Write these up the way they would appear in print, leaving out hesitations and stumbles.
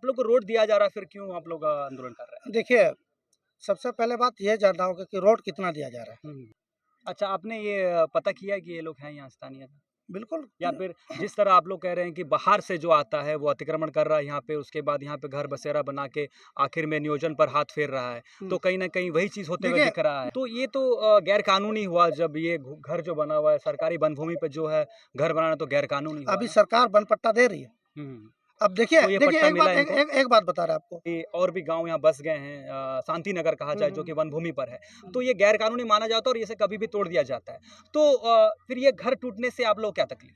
आप लोग को रोड दिया जा रहा है, फिर क्यों आप लोग आंदोलन कर रहे हैं? देखिए, सबसे पहले बात ये जानना होगा कि रोड कितना दिया जा रहा है। अच्छा, आपने ये पता किया कि ये लोग हैं यहाँ स्थानीय? बिल्कुल। या फिर जिस तरह आप लोग कह रहे हैं कि बाहर से जो आता है वो अतिक्रमण कर रहा है यहाँ पे, उसके बाद यहाँ पे घर बसेरा बना के आखिर में नियोजन पर हाथ फेर रहा है, तो कहीं न कहीं वही चीज़ होते हुए देखिए दिख रहा है। तो ये तो गैर कानूनी हुआ, जब ये घर जो बना हुआ है सरकारी वन भूमि पे जो है घर बनाना, तो गैर कानूनी हुआ अभी ना? सरकार वन पट्टा दे रही है। हुँ। अब देखिए तो ये देखिए पट्टा एक मिला बात एक इनको? एक एक बात बता रहा आपको। कि और भी गाँव यहाँ बस गए हैं, शांति नगर कहा हुँ, जाए, जो हुँ। कि वन भूमि पर है। तो ये गैर कानूनी माना जाता है और इसे कभी भी तोड़ दिया जाता है। तो फिर ये घर टूटने से आप लोग को क्या तकलीफ?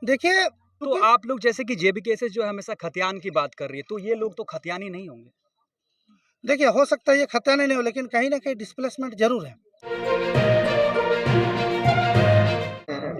देखिए तो क्योंकि आप लोग जैसे कि जेबी केसेस जो है हमेशा खतियान की बात कर रही है, तो ये लोग तो खतियानी नहीं होंगे? देखिए हो सकता है ये खतरनाक नहीं हो, लेकिन कहीं न कहीं डिस्प्लेसमेंट ज़रूर है।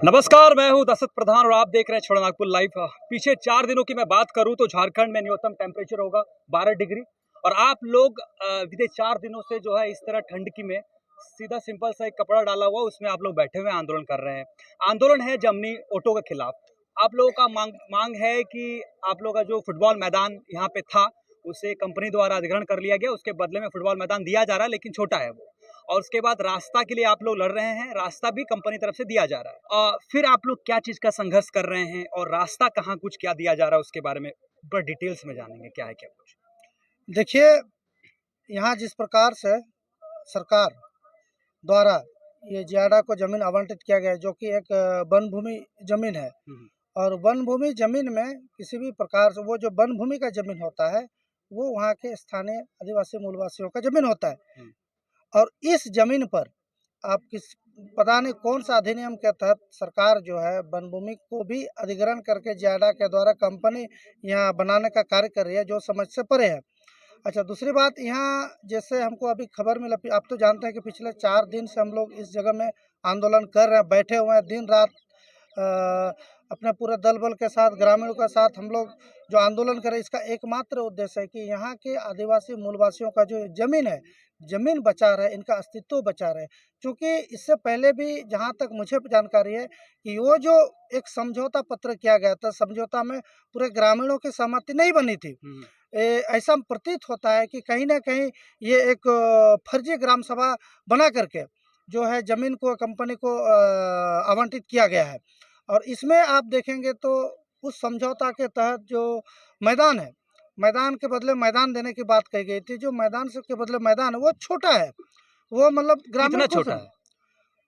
नमस्कार, मैं हूं दशरथ प्रधान और आप देख रहे हैं छोटा नागपुर लाइव। पीछे 4 दिनों की मैं बात करूं तो झारखंड में न्यूनतम टेम्परेचर होगा 12 डिग्री, और आप लोग बीते 4 दिनों से जो है इस तरह ठंड की में सीधा सिंपल सा एक कपड़ा डाला हुआ, उसमें आप लोग बैठे हुए आंदोलन कर रहे हैं। आंदोलन है जमनी ऑटो के खिलाफ। आप लोगों का मांग है कि आप लोगों का जो फुटबॉल मैदान यहाँ पे था, उसे कंपनी द्वारा अधिग्रहण कर लिया गया, उसके बदले में फुटबॉल मैदान दिया जा रहा है, लेकिन छोटा है वो। और उसके बाद रास्ता के लिए आप लोग लड़ रहे हैं, रास्ता भी कंपनी तरफ से दिया जा रहा है। फिर आप लोग क्या चीज़ का संघर्ष कर रहे हैं और रास्ता कहाँ कुछ क्या दिया जा रहा है, उसके बारे में बड़ा डिटेल्स में जानेंगे, क्या है क्या कुछ? देखिए, यहाँ जिस प्रकार से सरकार द्वारा ये जियाडा को ज़मीन आवंटित किया गया है, जो कि एक वन भूमि ज़मीन है। और वन भूमि ज़मीन में किसी भी प्रकार से वो जो वन भूमि का ज़मीन होता है, वो वहाँ के स्थानीय आदिवासी मूलवासियों का ज़मीन होता है। और इस ज़मीन पर आप पता नहीं कौन-सा अधिनियम के तहत सरकार जो है वन भूमि को भी अधिग्रहण करके जियाडा के द्वारा कंपनी यहाँ बनाने का कार्य कर रही है, जो समझ से परे है। अच्छा, दूसरी बात यहाँ जैसे हमको अभी खबर मिला, आप तो जानते हैं कि पिछले 4 दिन से हम लोग इस जगह में आंदोलन कर रहे हैं, बैठे हुए हैं दिन-रात अपने पूरे दल-बल के साथ, ग्रामीणों के साथ हम लोग जो आंदोलन कर रहे हैं, इसका एकमात्र उद्देश्य है कि यहाँ के आदिवासी मूलवासियों का जो ज़मीन है, ज़मीन बचा रहे, इनका अस्तित्व बचा रहे। क्योंकि इससे पहले भी जहाँ तक मुझे जानकारी है कि वो जो एक समझौता पत्र किया गया था, समझौता में पूरे ग्रामीणों की सहमति नहीं बनी थी। ऐसा प्रतीत होता है कि कहीं न कहीं ये एक फर्जी ग्राम सभा बना करके जो है ज़मीन को कंपनी को आवंटित किया गया है। और इसमें आप देखेंगे तो उस समझौता के तहत जो मैदान है, मैदान के बदले मैदान देने की बात कही गई थी। जो मैदान से के बदले मैदान है वो छोटा है, वो मतलब ग्रामीण कितना खुश छोटा हैं। है?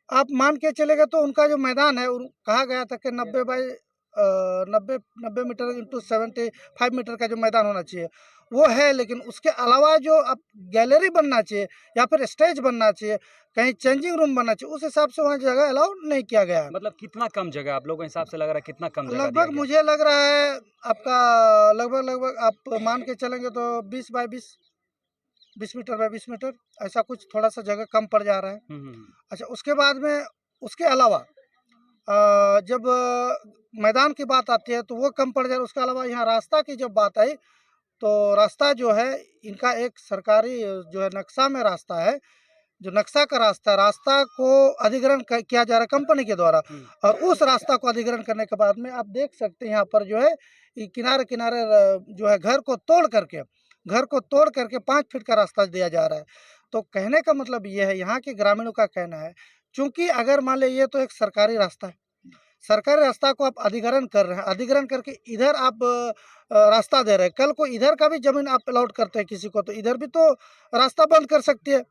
आप मान के चलेंगे तो उनका जो मैदान है कहा गया था कि 90 बाई 90 मीटर इंटू 75 मीटर का जो मैदान होना चाहिए वो है, लेकिन उसके अलावा जो अब गैलरी बनना चाहिए या फिर स्टेज बनना चाहिए, कहीं चेंजिंग रूम बनना चाहिए, उस हिसाब से वहाँ जगह अलाउ नहीं किया गया है। मतलब कितना कम जगह आप लोगों के हिसाब से लग रहा है, कितना कम जगह दिया लगभग गया? मुझे लग रहा है आपका लगभग आप मान के चलेंगे तो 20 बाई 20, 20 मीटर बाई 20 मीटर, ऐसा कुछ थोड़ा सा जगह कम पड़ जा रहा है। अच्छा, उसके बाद में उसके अलावा जब मैदान की बात आती है तो वो कम पड़ जाए। उसके अलावा यहाँ रास्ता की जब बात आई तो रास्ता जो है इनका एक सरकारी जो है नक्शा में रास्ता है, जो नक्शा का रास्ता को अधिग्रहण किया जा रहा है कंपनी के द्वारा। और उस रास्ता को अधिग्रहण करने के बाद में आप देख सकते हैं यहाँ पर जो है किनारे किनारे जो है घर को तोड़ करके 5 फीट का रास्ता दिया जा रहा है। तो कहने का मतलब ये है, यहाँ के ग्रामीणों का कहना है, चूंकि अगर मान लीजिए ये तो एक सरकारी रास्ता है, सरकारी रास्ता को आप अधिग्रहण कर रहे हैं, अधिग्रहण करके इधर आप रास्ता दे रहे हैं, कल को इधर का भी ज़मीन आप अलॉट करते हैं किसी को, तो इधर भी तो रास्ता बंद कर सकती है।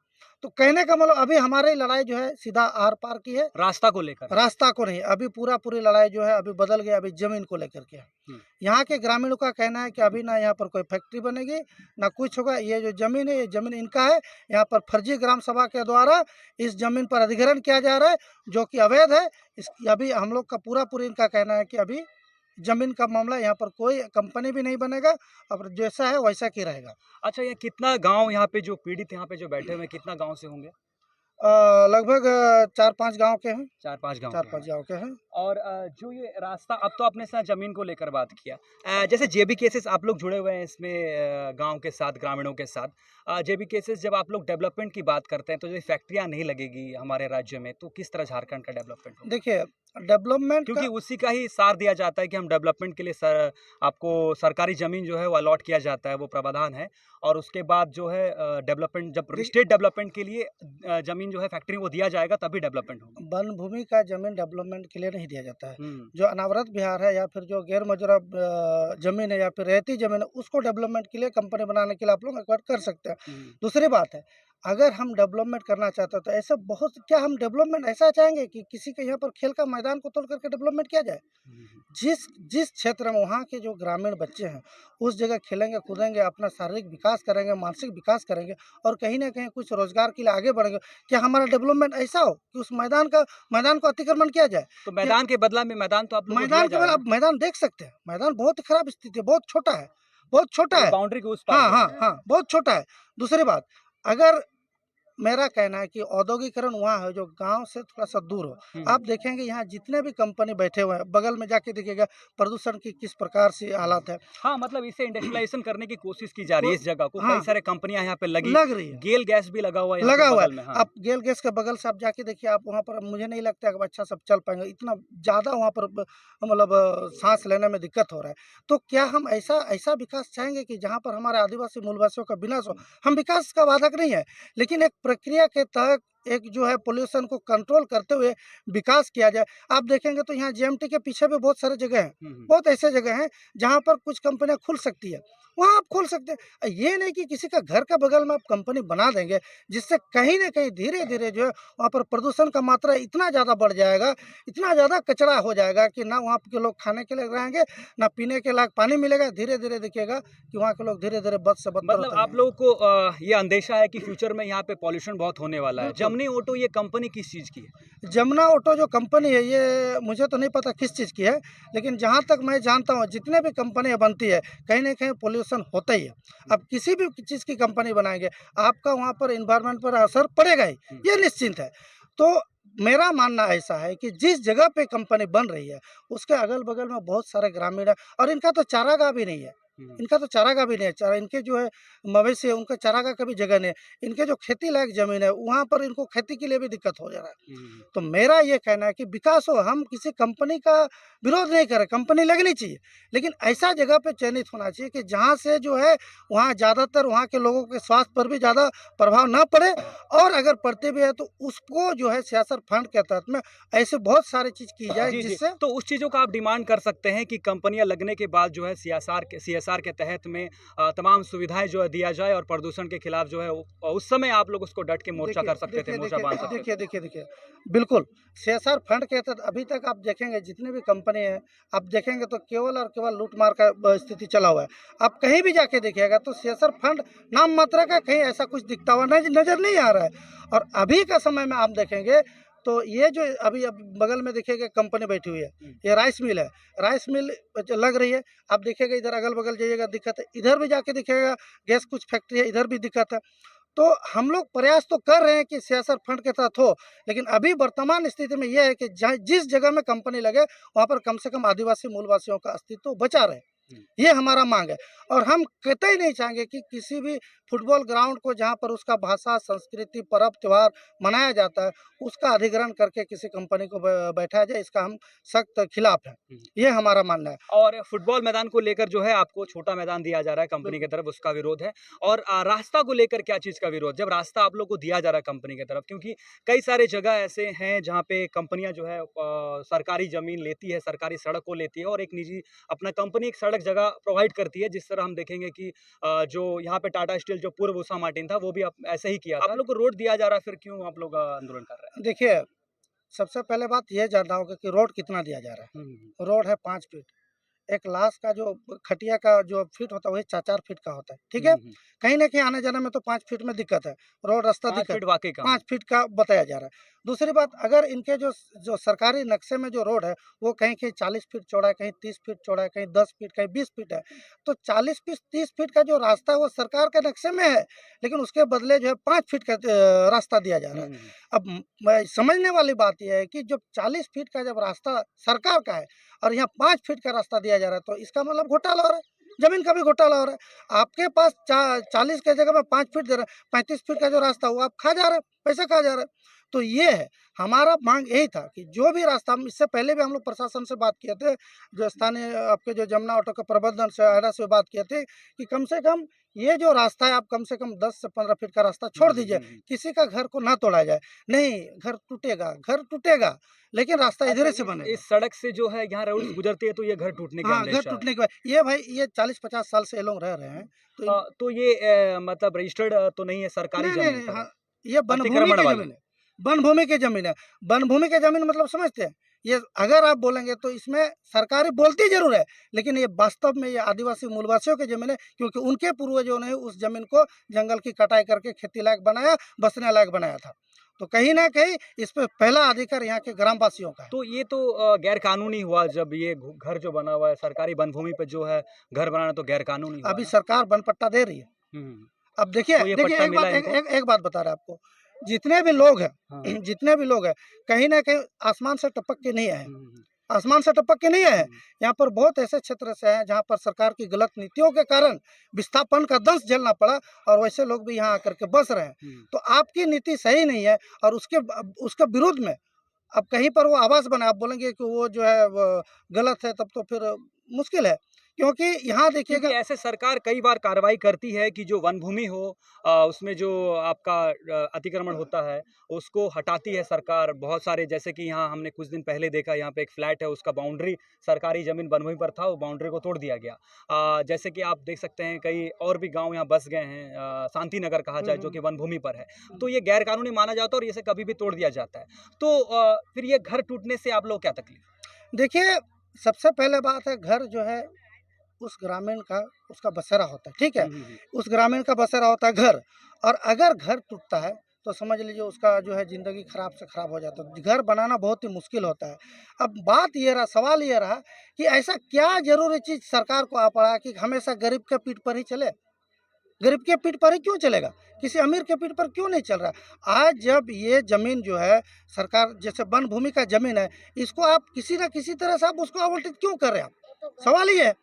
तो कहने का मतलब अभी हमारी लड़ाई जो है सीधा आर-पार की है, रास्ता को लेकर? रास्ता को नहीं। अभी पूरी लड़ाई जो है अभी बदल गया, अभी ज़मीन को लेकर के है। यहाँ के ग्रामीणों का कहना है कि अभी ना यहाँ पर कोई फैक्ट्री बनेगी, ना कुछ होगा। ये जो ज़मीन है, ये ज़मीन इनका है। यहाँ पर फर्जी ग्राम सभा के द्वारा इस ज़मीन पर अधिग्रहण किया जा रहा है, जो कि अवैध है। अभी हम लोग का पूरी इनका कहना है कि अभी ज़मीन का मामला, यहाँ पर कोई कंपनी भी नहीं बनेगा, और जैसा है वैसा ही रहेगा। अच्छा, ये कितना गाँव यहाँ पे जो पीड़ित यहाँ पे जो बैठे हुए हैं, कितना गाँव से होंगे? लगभग 4-5 गाँव के हैं। 4-5 गाँव के 4-5 हैं। गाँव के हैं। और जो ये रास्ता अब तो आपने साथ ज़मीन को लेकर बात किया। जैसे जेबी केसेस आप लोग जुड़े हुए हैं इसमें गाँव के साथ, ग्रामीणों के साथ। जेबी केसेस जब आप लोग डेवलपमेंट की बात करते हैं, तो जो फैक्ट्रियाँ नहीं लगेगी हमारे राज्य में, तो किस तरह झारखंड का डेवलपमेंट होगा? देखिए, डेवलपमेंट का क्योंकि उसी का ही सार दिया जाता है कि हम डेवलपमेंट के लिए आपको सरकारी ज़मीन जो है वो अलॉट किया जाता है, वो प्रावधान है। और उसके बाद जो है डेवलपमेंट जब दे स्टेट डेवलपमेंट के लिए ज़मीन जो है फैक्ट्री को दिया जाएगा तभी डेवलपमेंट होगा। वन भूमि का ज़मीन डेवलपमेंट के लिए नहीं दिया जाता है। हुँ। जो अनावृत बिहार है या फिर जो गैर मजुरा ज़मीन है या फिर रेती ज़मीन है, उसको डेवलपमेंट के लिए कंपनी बनाने के लिए आप लोग एक्वायर कर सकते हैं। हुँ। दूसरी बात है, अगर हम डेवलपमेंट करना चाहते हैं तो ऐसे बहुत, क्या हम डेवलपमेंट ऐसा चाहेंगे कि किसी के यहाँ पर खेल का मैदान को तोड़ करके डेवलपमेंट किया जाए? हुँ, हुँ। जिस जिस क्षेत्र में वहाँ के जो ग्रामीण बच्चे हैं, उस जगह खेलेंगे, कूदेंगे, अपना शारीरिक विकास करेंगे, मानसिक विकास करेंगे और कहीं न कहीं कुछ रोज़गार के लिए आगे बढ़ेंगे। क्या हमारा डेवलपमेंट ऐसा हो कि उस मैदान को अतिक्रमण किया जाए? तो क्या मैदान के बदला में मैदान तो आप लोगों को दिया मैदान जा केवल रहा है आप ना? मैदान देख सकते हैं, मैदान बहुत ही खराब स्थिति है, बहुत छोटा है, बहुत छोटा मतलब है। बाउंड्री के उस पार हाँ, जो है। हाँ, हाँ, बहुत छोटा है। दूसरी बात, अगर मेरा कहना है कि औद्योगिकरण वहाँ है जो गाँव से थोड़ा-सा दूर हो। हुँ, आप हुँ। देखेंगे यहाँ जितने भी कंपनी बैठे हुए हैं, बगल में जाके देखिएगा प्रदूषण की किस प्रकार से हालात है। हाँ, मतलब इसे इंडस्ट्रियलाइज़ेशन करने की कोशिश की जा रही को है इस जगह को। कई हाँ, सारे कंपनियाँ यहाँ पे लगी, लग रही है। गेल गैस भी लगा हुआ है यहाँ पे लगा हुआ है। बगल में। हाँ। आप गेल गैस के बगल से आप जाके देखिए, आप वहाँ पर मुझे नहीं लगता है कि अच्छा सब चल पाएँगे। इतना ज़्यादा वहाँ पर मतलब साँस लेने में दिक्कत हो रहा है। तो क्या हम ऐसा ऐसा विकास चाहेंगे कि जहाँ पर हमारे आदिवासी मूलवासियों का विनाश हो? हम विकास का बाधक नहीं है, लेकिन एक प्रक्रिया के तहत एक जो है पॉल्यूशन को कंट्रोल करते हुए विकास किया जाए। आप देखेंगे तो यहाँ जेएमटी के पीछे भी बहुत सारी जगह हैं। हुँ, हुँ। बहुत ऐसे जगह हैं जहाँ पर कुछ कंपनियाँ खुल सकती है। वहाँ आप खोल सकते हैं। ये नहीं कि किसी का घर का बगल में आप कंपनी बना देंगे, जिससे कहीं न कहीं धीरे-धीरे जो है वहाँ पर प्रदूषण का मात्रा इतना ज़्यादा बढ़ जाएगा, इतना ज़्यादा कचरा हो जाएगा कि ना वहाँ के लोग खाने के लायक रहेंगे, ना पीने के लायक पानी मिलेगा। धीरे-धीरे देखिएगा कि वहाँ के लोग धीरे-धीरे बद से बदतर मतलब होते आप जाएँगे। लोगों को ये अंदेशा है कि फ्यूचर में यहाँ पे पॉल्यूशन बहुत होने वाला है। बिल्कुल। जमनी ऑटो ये कंपनी किस चीज़ की है? जमुना ऑटो जो कंपनी है, ये मुझे तो नहीं पता किस चीज़ की है, लेकिन जहाँ तक मैं जानता हूँ जितने भी कंपनियाँ बनती है, कहीं न कहीं पॉल्यूशन होता ही है। अब किसी भी चीज़ की कंपनी बनाएँगे, आपका वहाँ पर एनवायरनमेंट पर असर पड़ेगा ही, हुँ। ये निश्चिंत है। तो मेरा मानना ऐसा है कि जिस जगह पे कंपनी बन रही है, उसके अगल-बगल में बहुत सारे ग्रामीण हैं और इनका तो चारागाह भी नहीं है। हुँ, इनका तो चारागाह भी नहीं है, चारा इनके जो है मवेशी है, उनका चारागाह का भी जगह नहीं है। इनके जो खेती लायक ज़मीन है, वहाँ पर इनको खेती के लिए भी दिक्कत हो जा रहा है। हुँ, हुँ। तो मेरा ये कहना है कि विकास हो, हम किसी कंपनी का विरोध नहीं कर रहे, कंपनी लगनी चाहिए, लेकिन ऐसा जगह पे चयनित होना चाहिए कि जहाँ से जो है वहाँ ज़्यादातर वहाँ के लोगों के स्वास्थ्य पर भी ज़्यादा प्रभाव ना पड़े और अगर पड़ते भी है तो उसको जो है सीएसआर फंड के तहत में ऐसे बहुत सारी चीज़ की जाए जी, जी। जिससे तो उस चीज़ों का आप डिमांड कर सकते हैं कि कंपनियाँ लगने के बाद जो है सीएसआर के तहत में तमाम सुविधाएँ जो है दिया जाए और प्रदूषण के खिलाफ जो है उस समय आप लोग उसको डट के मोर्चा कर सकते थे, मोर्चा बाँध सकते थे। देखिए, बिल्कुल, सीएसआर फंड के तहत अभी तक आप देखेंगे जितने भी कंपनी हैं, आप देखेंगे तो केवल और केवल लूट-मार का स्थिति चला हुआ है। आप कहीं भी जाके देखिएगा तो सीएसआर फंड नाम मात्र का कहीं ऐसा कुछ दिखता हुआ नज़र नहीं आ रहा है और अभी का समय में आप देखेंगे तो ये जो अभी अब बगल में देखिएगा कंपनी बैठी हुई है, हुँ। ये राइस मिल है। राइस मिल लग रही है, आप देखिएगा इधर अगल-बगल जाइएगा दिक्कत है, इधर भी जाके देखिएगा गैस कुछ फैक्ट्री है, इधर भी दिक्कत है। तो हम लोग प्रयास तो कर रहे हैं कि सीएसआर फंड के तहत हो, लेकिन अभी वर्तमान स्थिति में ये है कि जहाँ जिस जगह में कंपनी लगे, वहाँ पर कम से कम आदिवासी मूलवासियों का अस्तित्व बचा रहे। हुँ। ये हमारा माँग है और हम कतई नहीं चाहेंगे कि किसी भी फुटबॉल ग्राउंड को जहाँ पर उसका भाषा, संस्कृति, पर्व, त्योहार मनाया जाता है, उसका अधिग्रहण करके किसी कंपनी को बैठाया जाए, इसका हम सख्त खिलाफ हैं। हुँ। ये हमारा मानना है। और फुटबॉल मैदान को लेकर जो है आपको छोटा मैदान दिया जा रहा है कंपनी की बिल्कुल। तरफ, उसका विरोध है। और रास्ता को लेकर क्या चीज़ का विरोध? जब रास्ता आप लोग को दिया जा रहा है कंपनी की तरफ, क्योंकि कई सारे जगह ऐसे हैं जहाँ पे कंपनियाँ जो है सरकारी ज़मीन लेती है, सरकारी सड़क को लेती है और एक निजी अपना कंपनी एक सड़क जगह प्रोवाइड करती है। जिस तरह हम देखेंगे कि जो यहाँ पे टाटा स्टील जो पूर्व उषा मार्टिन था, वो भी ऐसे ही किया था। आप लोग को रोड दिया जा रहा है, फिर क्यों आप लोग आंदोलन कर रहे हैं? देखिए, सबसे पहले बात ये जानना होगा कि रोड कितना दिया जा रहा हुँ, हुँ, हुँ। है। रोड है 5 फीट। एक लाश का जो खटिया का जो फीट होता है वही 4-4 फीट का होता है, ठीक है? कहीं न कहीं आने-जाने में तो 5 फीट में दिक्कत है, रोड रास्ता 5 दिक्कत फीट वाक़ई कम है। 5 फीट का बताया जा रहा है। दूसरी बात, अगर इनके जो सरकारी नक्शे में जो रोड है, वो कहीं-कहीं 40 फीट चौड़ा है, कहीं 30 फीट चौड़ा है, कहीं 10 फीट, कहीं 20 फीट है। तो 40 फीट 30 फीट का जो रास्ता है वो सरकार के नक्शे में है, लेकिन उसके बदले जो है 5 फीट का रास्ता दिया जा रहा है। अब मैं समझने वाली बात ये है कि जब 40 फीट का जब रास्ता सरकार का है और यहाँ 5 फीट का रास्ता दिया जा रहा है, तो इसका मतलब घोटाला हो रहा है, ज़मीन का भी घोटाला हो रहा है। आपके पास 40 की जगह में 5 फीट दे रहे हैं, 35 फीट का जो रास्ता वो आप खा जा रहे हैं, पैसा खा जा रहे हैं। तो ये है, हमारा माँग यही था कि जो भी रास्ता, हम इससे पहले भी हम लोग प्रशासन से बात किए थे, जो स्थानीय आपके जो जमुना ऑटो के प्रबंधन से, आयरा से बात किए थे कि कम से कम ये जो रास्ता है आप कम से कम 10 से 15 फीट का रास्ता छोड़ दीजिए, किसी का घर को ना तोड़ा जाए। नहीं, घर टूटेगा, लेकिन रास्ता इधर से बनेगा। इस सड़क से जो है यहाँ रोड्स गुजरती है तो ये घर टूटने के हाँ, घर अंदेशा है। टूटने के बाद ये भाई ये 40-50 साल से ये लोग रह रहे हैं, तो तो ये मतलब रजिस्टर्ड तो नहीं है, सरकारी नहीं, नहीं, ज़मीन नहीं, पर है, हाँ, ये वन भूमि अतिक्रमण की वाली। ज़मीन है। वन भूमि की ज़मीन है। वन भूमि की ज़मीन मतलब समझते हैं? ये अगर आप बोलेंगे तो इसमें सरकारें बोलती ज़रूर है, लेकिन ये वास्तव में ये आदिवासी मूलवासियों की ज़मीन है, क्योंकि उनके पूर्वजों ने उस ज़मीन को जंगल की कटाई करके खेती लायक बनाया, बसने लायक बनाया था। तो कहीं न कहीं इस पे पहला अधिकार यहाँ के ग्रामवासियों का है। तो ये तो गैर कानूनी हुआ जब ये घर जो बना हुआ है सरकारी वन भूमि पे जो है घर बनाना तो गैर कानूनी हुआ अभी ना? सरकार वन पट्टा दे रही है। हुँ। अब देखिए तो ये देखिए पट्टा एक मिला बात एक इनको? एक एक बात बता रहे हैं आपको, जितने भी लोग हैं हाँ। जितने भी लोग हैं, कहीं न कहीं आसमान से टपक के नहीं आए हैं। हुँ। आसमान से टपक के नहीं आए हैं। हुँ। यहाँ पर बहुत ऐसे क्षेत्र से हैं जहाँ पर सरकार की गलत नीतियों के कारण विस्थापन का दंश झेलना पड़ा और वैसे लोग भी यहाँ आकर के बस रहे हैं। हुँ। तो आपकी नीति सही नहीं है और उसके विरुद्ध में अब कहीं पर वो आवाज़ बनाए, आप बोलेंगे कि वो जो है वो गलत है, तब तो फिर मुश्किल है। क्योंकि यहाँ क्योंकि देखिएगा, ऐसे सरकार कई बार कार्रवाई करती है कि जो वन भूमि हो उसमें जो आपका अतिक्रमण होता है उसको हटाती है सरकार। बहुत सारे जैसे कि यहाँ हमने कुछ दिन पहले देखा, यहाँ पे एक फ्लैट है, उसका बाउंड्री सरकारी ज़मीन वन भूमि पर था, वो बाउंड्री को तोड़ दिया गया। जैसे कि आप देख सकते हैं कई और भी गाँव यहाँ बस गए हैं, शांति नगर कहा जाए जो कि वन भूमि पर है। तो ये गैर कानूनी माना जाता है और इसे कभी भी तोड़ दिया जाता है। तो फिर ये घर टूटने से आप लोग को क्या तकलीफ? देखिए सबसे पहले बात है, घर जो है उस ग्रामीण का उसका बसेरा होता है, ठीक है? हुँ, हुँ, हुँ। उस ग्रामीण का बसेरा होता है घर, और अगर घर टूटता है तो समझ लीजिए उसका जो है ज़िंदगी खराब से खराब हो जाता है। घर बनाना बहुत ही मुश्किल होता है। अब बात ये रहा, सवाल ये रहा कि ऐसा क्या ज़रूरी चीज़ सरकार को आ पड़ा कि हमेशा गरीब के पीठ पर ही चले? गरीब के पीठ पर ही क्यों चलेगा? किसी अमीर के पीठ पर क्यों नहीं चल रहा? आज जब ये ज़मीन जो है सरकार, जैसे वन भूमि का ज़मीन है, इसको आप किसी न किसी तरह से आप उसको आवंटित क्यों कर रहे हैं आप? सवाल ये है।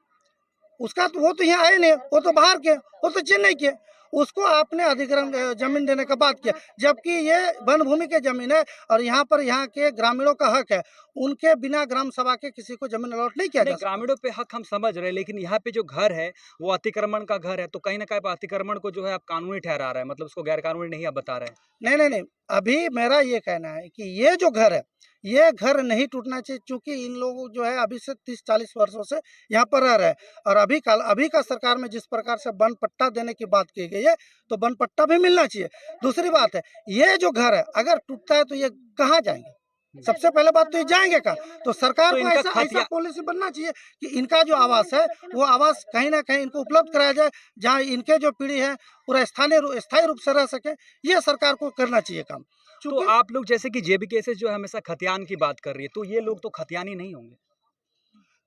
उसका तो वो तो यहाँ आए नहीं, वो तो बाहर के, वो तो चेन्नई के। उसको आपने अधिग्रहण ज़मीन देने का बात किया, जबकि ये वन भूमि की ज़मीन है और यहाँ पर यहाँ के ग्रामीणों का हक है। उनके बिना ग्राम सभा के किसी को ज़मीन अलॉट नहीं किया नहीं, जा सकता। ग्रामीणों पे हक हम समझ रहे हैं, लेकिन यहाँ पे जो घर है, वो अतिक्रमण का घर है, तो कहीं न कहीं अतिक्रमण को जो है आप कानूनी ठहरा रहे हैं, मतलब उसको गैर कानूनी नहीं आप बता रहे हैं। नहीं, नहीं, नहीं। अभी मेरा ये कहना है कि ये जो घर है, ये घर नहीं टूटना चाहिए, चूँकि इन लोगों जो है अभी से 30-40 वर्षों से यहाँ पर रह रहे हैं और अभी का सरकार में जिस प्रकार से वन पट्टा देने की बात की गई है, तो वन पट्टा भी मिलना चाहिए। दूसरी बात है, ये जो घर है अगर टूटता है तो ये कहाँ जाएँगे? सबसे पहले बात तो ये जाएँगे कहाँ? तो सरकार तो को इनका ऐसा खतिया पॉलिसी बनना चाहिए कि इनका जो आवास है, वो आवास कहीं न कहीं इनको उपलब्ध कराया जाए, जहाँ इनके जो पीढ़ी है पूरा स्थायी रूप से रह सके, ये सरकार को करना चाहिए काम। तो चूँकि आप लोग जैसे कि जेबी केसेस जो है हमेशा खतियान की बात कर रही है, तो ये लोग तो खतियानी नहीं होंगे?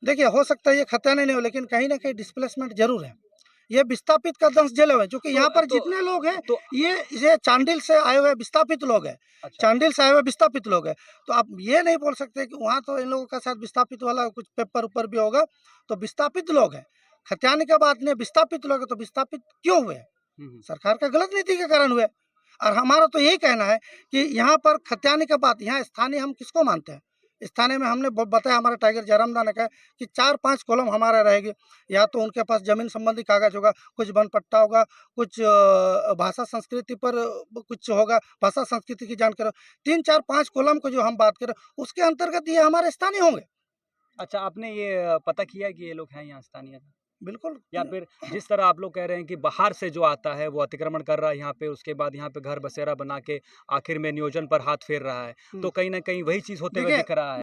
देखिए, हो सकता है ये खतरनाक नहीं हो, लेकिन कहीं न कहीं डिस्प्लेसमेंट ज़रूर है। ये विस्थापित का दंश झेले हुए हैं, क्योंकि यहाँ पर तो जितने लोग हैं, तो ये चांडिल से आए हुए विस्थापित लोग हैं। अच्छा। चांडिल से आए हुए विस्थापित लोग हैं। तो आप ये नहीं बोल सकते कि वहाँ तो इन लोगों का शायद विस्थापित वाला कुछ पेपर-वेपर भी होगा, तो विस्थापित लोग हैं। खतियानी का बात नहीं है, विस्थापित लोग हैं, तो विस्थापित क्यों हुए? हुँ, हुँ। सरकार का गलत नीति के कारण हुए। और हमारा तो यही कहना है कि यहाँ पर खतियानी का बात, यहाँ स्थानीय हम किसको मानते हैं? स्थानीय में हमने बताया, हमारे टाइगर जयरामदा ने कहा कि 4-5 कॉलम हमारा रहेगी। या तो उनके पास ज़मीन संबंधी कागज़ होगा, कुछ वन पट्टा होगा, कुछ भाषा संस्कृति पर कुछ होगा, भाषा संस्कृति की जानकारी, 3-4-5 कॉलम को जो हम बात करें, उसके अंतर्गत ये हमारे स्थानीय होंगे। अच्छा, आपने ये पता किया है कि ये लोग हैं यहाँ स्थानीय? बिल्कुल। या फिर जिस तरह आप लोग कह रहे हैं कि बाहर से जो आता है वो अतिक्रमण कर रहा है यहाँ पे, उसके बाद यहाँ पे घर बसेरा बना के आखिर में नियोजन पर हाथ फेर रहा है, तो कहीं न कहीं वही चीज़ होते हुए देखिए दिख रहा है।